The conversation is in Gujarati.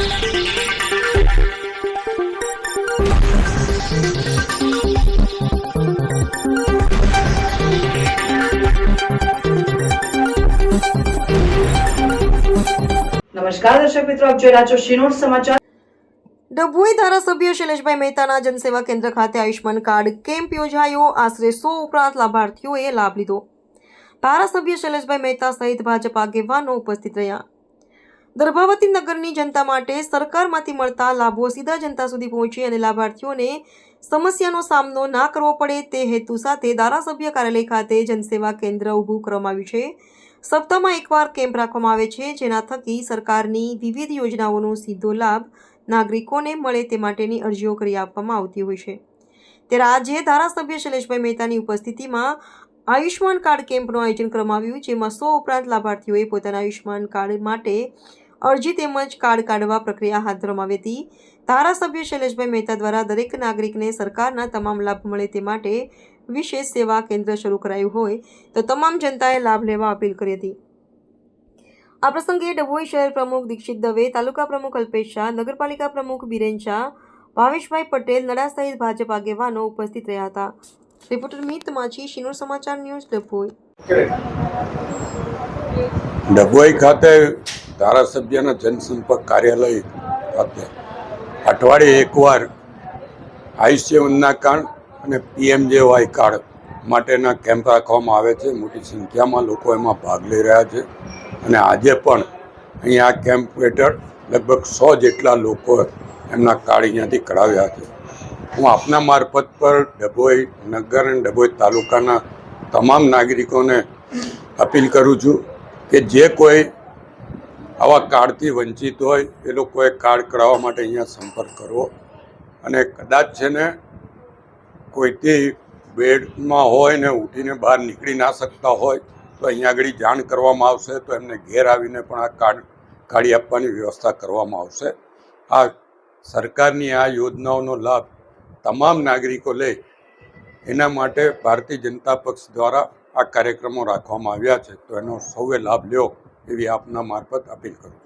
નમસ્કાર દર્શક મિત્રો, આપ જોઈ રહ્યા છો શિનોર સમાચાર। ડભોઈ ધારાસભ્ય શૈલેષભાઈ મહેતાના જનસેવા કેન્દ્ર ખાતે આયુષ્માન કાર્ડ કેમ્પ યોજાયો। આશરે 100 ઉપરાંત લાભાર્થીઓએ લાભ લીધો। ધારાસભ્ય શૈલેષભાઈ મહેતા સહિત ભાજપ આગેવાનો ઉપસ્થિત રહ્યા। દર્ભાવતી નગરની જનતા માટે સરકારમાંથી મળતા લાભો સીધા જનતા સુધી પહોંચે અને લાભાર્થીઓને સમસ્યાનો સામનો ના કરવો પડે તે હેતુ સાથે ધારાસભ્ય કાર્યાલય ખાતે જનસેવા કેન્દ્ર ઊભું કરવામાં આવ્યું છે। સપ્તાહમાં એકવાર કેમ્પ રાખવામાં આવે છે, જેના થકી સરકારની વિવિધ યોજનાઓનો સીધો લાભ નાગરિકોને મળે તે માટેની અરજીઓ કરી આપવામાં આવતી હોય છે। ત્યારે આજે ધારાસભ્ય શૈલેષભાઈ મહેતાની ઉપસ્થિતિમાં આયુષ્માન કાર્ડ કેમ્પનું આયોજન કરવામાં આવ્યું, જેમાં 100 ઉપરાંત લાભાર્થીઓએ પોતાના આયુષ્માન કાર્ડ માટે અરજી તેમજ કાર્ડ કાઢવા પ્રક્રિયા હાથ ધરવામાં આવી હતી। ધારાસભ્ય શૈલેષભાઈ મહેતા દ્વારા દરેક નાગરિકને સરકારના તમામ લાભ મળે તે માટે વિશેષ સેવા કેન્દ્ર શરૂ કરાયું હોય તો તમામ જનતાએ લાભ લેવા અપીલ કરી હતી। આ પ્રસંગે ડભોઈ શહેર પ્રમુખ દીક્ષિત દવે, તાલુકા પ્રમુખ અલ્પેશ શાહ, નગરપાલિકા પ્રમુખ બિરેન શાહ, ભાવેશભાઈ પટેલ, નડા સહિત ભાજપ આગેવાનો ઉપસ્થિત રહ્યા હતા। રિપોર્ટર મિત માછી, શિનોર સમાચાર ન્યૂઝ, ડભોઈ। ડભોઈ ખાતે ધારાસભ્યના જનસંપર્ક કાર્યાલય ખાતે અઠવાડિયે એકવાર આયુષ્યમાનના કાર્ડ અને PMJY કાર્ડ માટેના કેમ્પ રાખવામાં આવે છે। મોટી સંખ્યામાં લોકો એમાં ભાગ લઈ રહ્યા છે અને આજે પણ અહીંયા આ કેમ્પ હેઠળ લગભગ 100 જેટલા લોકો એમના કાર્ડ અહીંયાથી કઢાવ્યા છે। હું આપના મારફત પર ડભોઈ નગર અને ડભોઈ તાલુકાના તમામ નાગરિકોને અપીલ કરું છું કે જે કોઈ આવા કાર્ડથી વંચિત હોય એ લોકોએ કાર્ડ કઢાવવા માટે અહીંયા સંપર્ક કરવો અને કદાચ છે ને કોઈથી બેડમાં હોય ને ઉઠીને બહાર નીકળી ના શકતા હોય તો અહીંયા આગળ જાણ કરવામાં આવશે, તો એમને ઘેર આવીને પણ આ કાર્ડ કાઢી આપવાની વ્યવસ્થા કરવામાં આવશે। આ સરકારની આ યોજનાઓનો લાભ તમામ નાગરિકો લે એના માટે ભારતીય જનતા પક્ષ દ્વારા આ કાર્યક્રમો રાખવામાં આવ્યા છે, તો એનો સૌએ લાભ લ્યો એવી આપના મારફત અપીલ કરું છું।